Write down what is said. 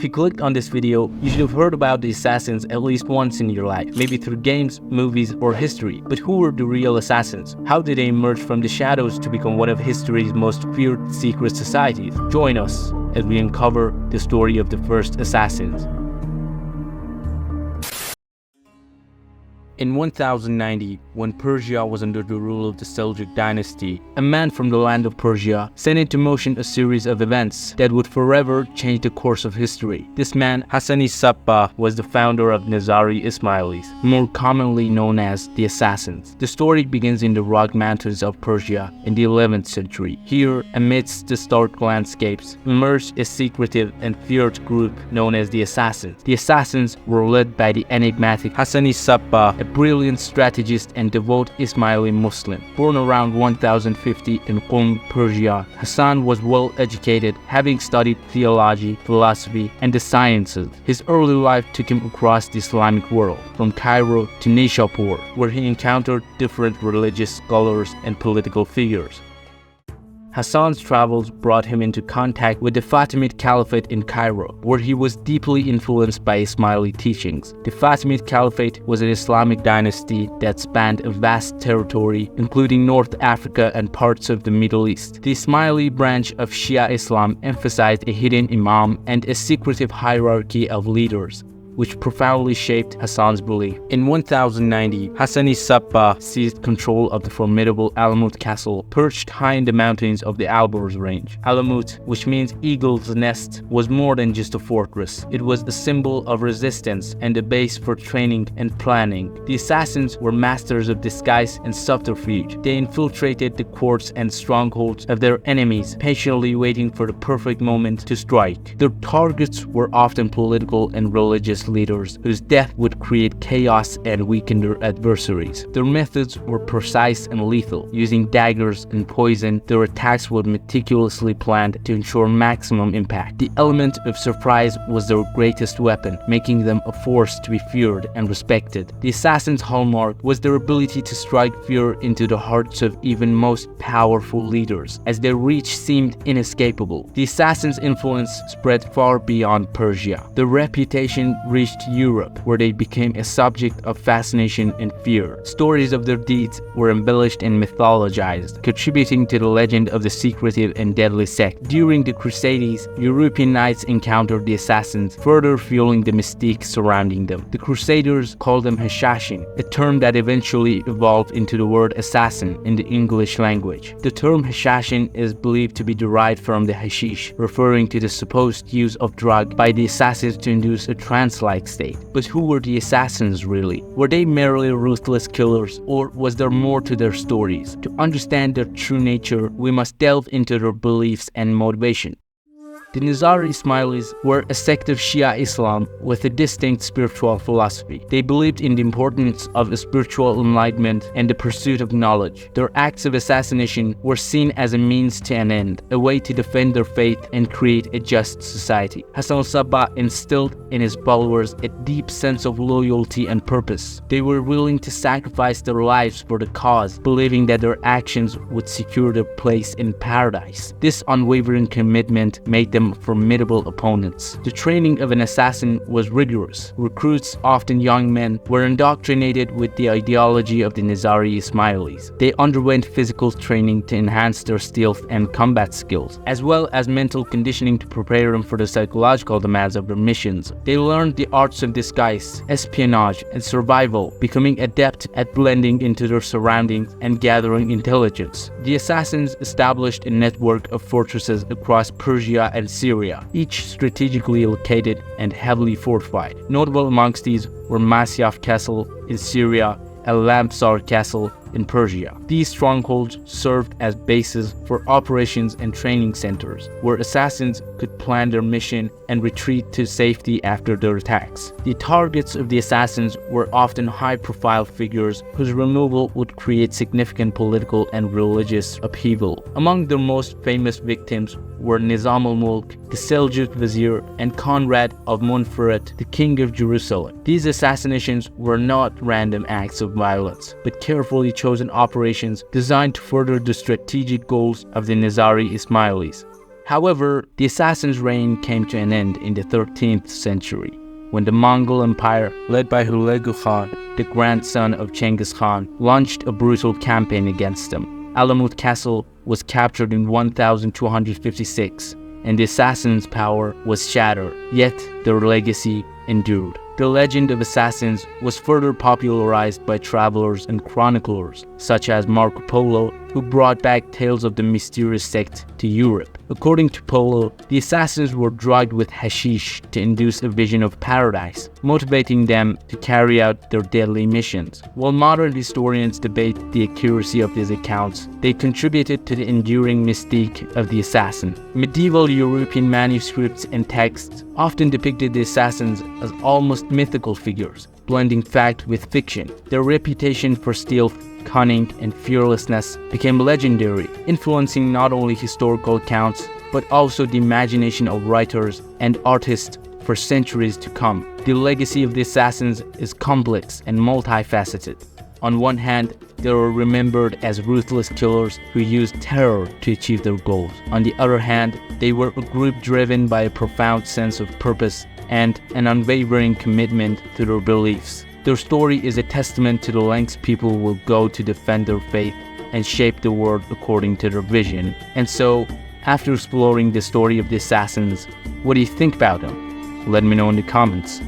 If you clicked on this video, you should have heard about the assassins at least once in your life, maybe through games, movies, or history. But who were the real assassins? How did they emerge from the shadows to become one of history's most feared secret societies? Join us as we uncover the story of the first assassins. In 1090, when Persia was under the rule of the Seljuk dynasty, a man from the land of Persia set into motion a series of events that would forever change the course of history. This man, Hassan-i Sabbah, was the founder of Nizari Ismailis, more commonly known as the Assassins. The story begins in the rugged mountains of Persia in the 11th century. Here, amidst the stark landscapes, emerged a secretive and feared group known as the Assassins. The Assassins were led by the enigmatic Hassan-i Sabbah, a brilliant strategist and devout Ismaili Muslim. Born around 1050 in Qum, Persia, Hassan was well educated, having studied theology, philosophy, and the sciences. His early life took him across the Islamic world, from Cairo to Nishapur, where he encountered different religious scholars and political figures. Hassan's travels brought him into contact with the Fatimid Caliphate in Cairo, where he was deeply influenced by Ismaili teachings. The Fatimid Caliphate was an Islamic dynasty that spanned a vast territory, including North Africa and parts of the Middle East. The Ismaili branch of Shia Islam emphasized a hidden imam and a secretive hierarchy of leaders, which profoundly shaped Hassan's belief. In 1090, Hassan-i Sabbah seized control of the formidable Alamut Castle, perched high in the mountains of the Alborz range. Alamut, which means eagle's nest, was more than just a fortress. It was a symbol of resistance and a base for training and planning. The assassins were masters of disguise and subterfuge. They infiltrated the courts and strongholds of their enemies, patiently waiting for the perfect moment to strike. Their targets were often political and religious leaders whose death would create chaos and weaken their adversaries. Their methods were precise and lethal. Using daggers and poison, their attacks were meticulously planned to ensure maximum impact. The element of surprise was their greatest weapon, making them a force to be feared and respected. The assassins' hallmark was their ability to strike fear into the hearts of even most powerful leaders, as their reach seemed inescapable. The assassins' influence spread far beyond Persia. Their reputation reached Europe, where they became a subject of fascination and fear. Stories of their deeds were embellished and mythologized, contributing to the legend of the secretive and deadly sect. During the Crusades, European knights encountered the assassins, further fueling the mystique surrounding them. The Crusaders called them Hashashin, a term that eventually evolved into the word assassin in the English language. The term Hashashin is believed to be derived from the hashish, referring to the supposed use of drug by the assassins to induce a trance-like state. But who were the assassins really? Were they merely ruthless killers, or was there more to their stories? To understand their true nature, we must delve into their beliefs and motivation. The Nizari Ismailis were a sect of Shia Islam with a distinct spiritual philosophy. They believed in the importance of spiritual enlightenment and the pursuit of knowledge. Their acts of assassination were seen as a means to an end, a way to defend their faith and create a just society. Hassan Sabbah instilled in his followers a deep sense of loyalty and purpose. They were willing to sacrifice their lives for the cause, believing that their actions would secure their place in paradise. This unwavering commitment made them formidable opponents. The training of an assassin was rigorous. Recruits, often young men, were indoctrinated with the ideology of the Nizari Ismailis. They underwent physical training to enhance their stealth and combat skills, as well as mental conditioning to prepare them for the psychological demands of their missions. They learned the arts of disguise, espionage, and survival, becoming adept at blending into their surroundings and gathering intelligence. The assassins established a network of fortresses across Persia and Syria, each strategically located and heavily fortified. Notable amongst these were Alamut Castle in Syria and Alamut Castle in Persia. These strongholds served as bases for operations and training centers, where assassins could plan their mission and retreat to safety after their attacks. The targets of the assassins were often high-profile figures whose removal would create significant political and religious upheaval. Among their most famous victims were Nizam al-Mulk, the Seljuk vizier, and Conrad of Montferrat, the king of Jerusalem. These assassinations were not random acts of violence, but carefully chosen operations designed to further the strategic goals of the Nizari Ismailis. However, the assassins' reign came to an end in the 13th century, when the Mongol Empire, led by Hulagu Khan, the grandson of Genghis Khan, launched a brutal campaign against them. Alamut Castle was captured in 1256, and the assassins' power was shattered, yet their legacy endured. The legend of assassins was further popularized by travelers and chroniclers, such as Marco Polo, who brought back tales of the mysterious sect to Europe. According to Polo, the assassins were drugged with hashish to induce a vision of paradise, motivating them to carry out their deadly missions. While modern historians debate the accuracy of these accounts, they contributed to the enduring mystique of the assassin. Medieval European manuscripts and texts often depicted the assassins as almost mythical figures, blending fact with fiction. Their reputation for stealth, cunning, and fearlessness became legendary, influencing not only historical accounts, but also the imagination of writers and artists for centuries to come. The legacy of the assassins is complex and multifaceted. On one hand, they were remembered as ruthless killers who used terror to achieve their goals. On the other hand, they were a group driven by a profound sense of purpose and an unwavering commitment to their beliefs. Their story is a testament to the lengths people will go to defend their faith and shape the world according to their vision. And so, after exploring the story of the assassins, what do you think about them? Let me know in the comments.